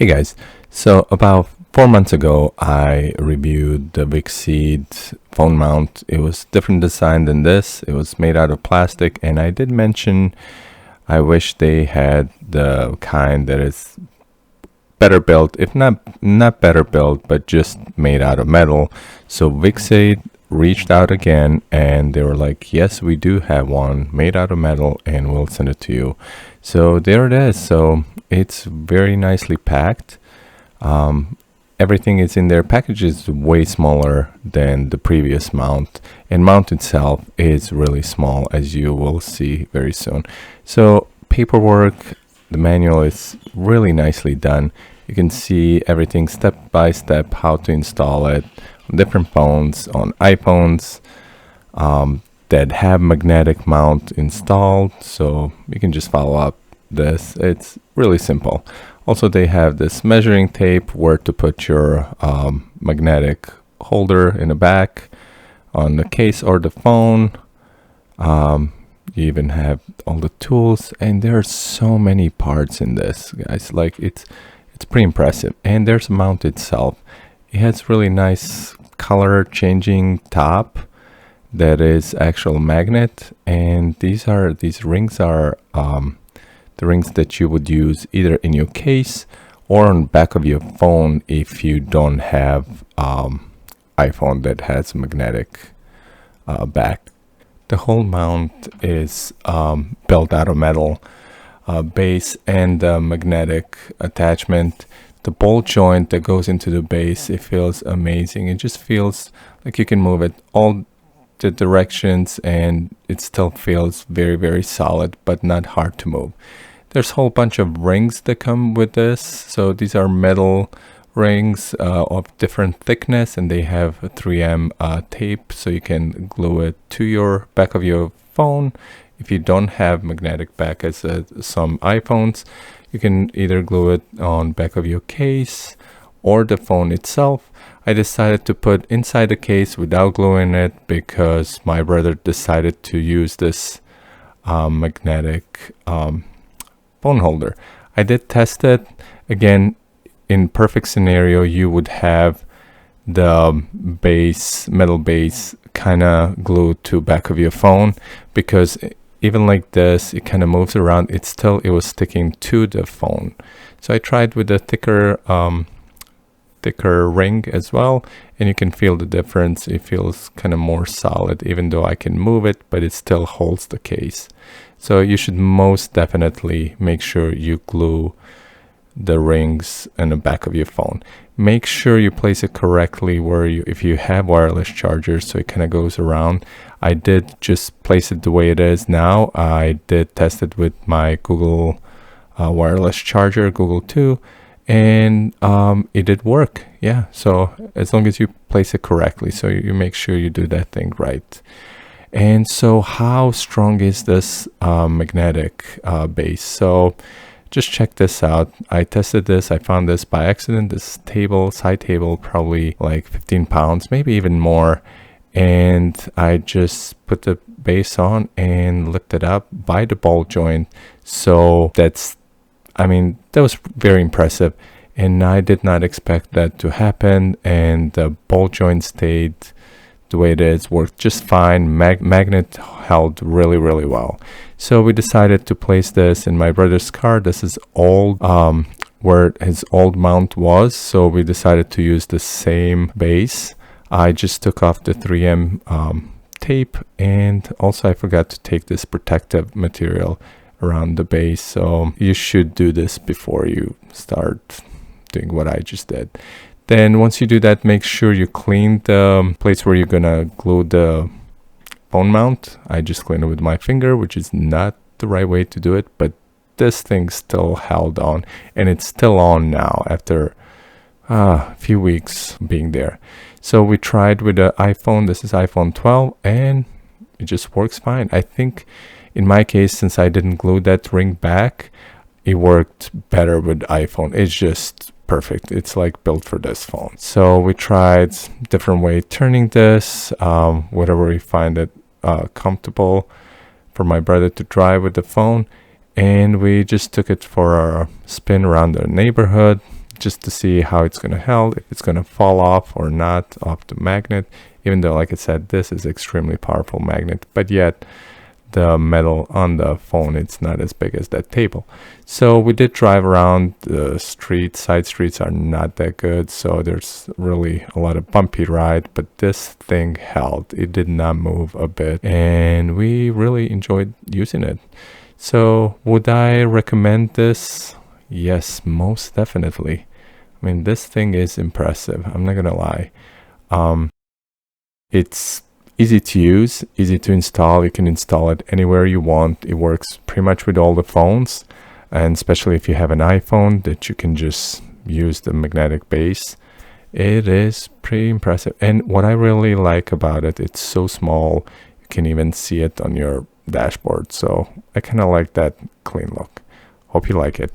Hey guys, so about 4 months ago I reviewed the VICSEED phone mount. It was different design than this. It was made out of plastic, and I did mention I wish they had the kind that is better built, if not better built, but just made out of metal. So VICSEED reached out again and they were like, yes, we do have one made out of metal and we'll send it to you. So there it is. So it's very nicely packed. Everything is in there. Package is way smaller than the previous mount, and mount itself is really small, as you will see very soon. So paperwork, the manual is really nicely done. You can see everything step by step, how to install it on different phones, on iPhones that have magnetic mount installed. So you can just follow up this. It's really simple. Also, they have this measuring tape where to put your magnetic holder in the back on the case or the phone. You even have all the tools, and there are so many parts in this, guys. Like it's pretty impressive. And there's a mount itself. It has really nice color changing top that is actual magnet, and these rings are the rings that you would use either in your case or on the back of your phone if you don't have iPhone that has magnetic back. The whole mount is built out of metal base and magnetic attachment. The ball joint that goes into the base, it feels amazing. It just feels like you can move it all the directions and it still feels very, very solid, but not hard to move. There's a whole bunch of rings that come with this. So these are metal rings of different thickness, and they have a 3M tape, so you can glue it to your back of your phone. If you don't have magnetic back, as some iPhones, you can either glue it on back of your case or the phone itself. I decided to put inside the case without gluing it because my brother decided to use this magnetic phone holder. I did test it. Again, in perfect scenario, you would have the base, metal base, kind of glued to back of your phone, because even like this, it kind of moves around. It was sticking to the phone. So I tried with a thicker ring as well, and you can feel the difference. It feels kind of more solid, even though I can move it, but it still holds the case. So you should most definitely make sure you glue the rings in the back of your phone. Make sure you place it correctly where if you have wireless chargers, so it kind of goes around. I did just place it the way it is now. I did test it with my Google wireless charger, Google 2, and it did work. Yeah, so as long as you place it correctly, so you make sure you do that thing right. And so how strong is this magnetic base? So just check this out. I tested this. I found this by accident. This side table, probably like 15 pounds, maybe even more. And I just put the base on and lifted up by the ball joint. So that was very impressive. And I did not expect that to happen. And the ball joint stayed the way it is, worked just fine. Magnet held really, really well. So we decided to place this in my brother's car. This is old, where his old mount was. So we decided to use the same base. I just took off the 3M tape, and also I forgot to take this protective material around the base. So you should do this before you start doing what I just did. Then once you do that, make sure you clean the place where you're gonna glue the phone mount. I just cleaned it with my finger, which is not the right way to do it, but this thing still held on, and it's still on now after a few weeks being there. So we tried with the iPhone. This is iPhone 12, and it just works fine. I think in my case, since I didn't glue that ring back, it worked better with iPhone. It's just perfect. It's like built for this phone. So we tried different way turning this, whatever we find it comfortable for my brother to drive with the phone, and we just took it for a spin around the neighborhood. just to see how it's going to hold, if it's going to fall off or not off the magnet, even though, like I said, this is extremely powerful magnet, but yet the metal on the phone, it's not as big as that table. So we did drive around the street. Side streets are not that good, so there's really a lot of bumpy ride, but this thing held. It did not move a bit, and we really enjoyed using it. So would I recommend this? Yes, most definitely. I mean, this thing is impressive, I'm not gonna lie. It's easy to use, easy to install. You can install it anywhere you want. It works pretty much with all the phones, and especially if you have an iPhone, that you can just use the magnetic base. It is pretty impressive, and what I really like about it, it's so small, you can even see it on your dashboard. So I kind of like that clean look. Hope you like it.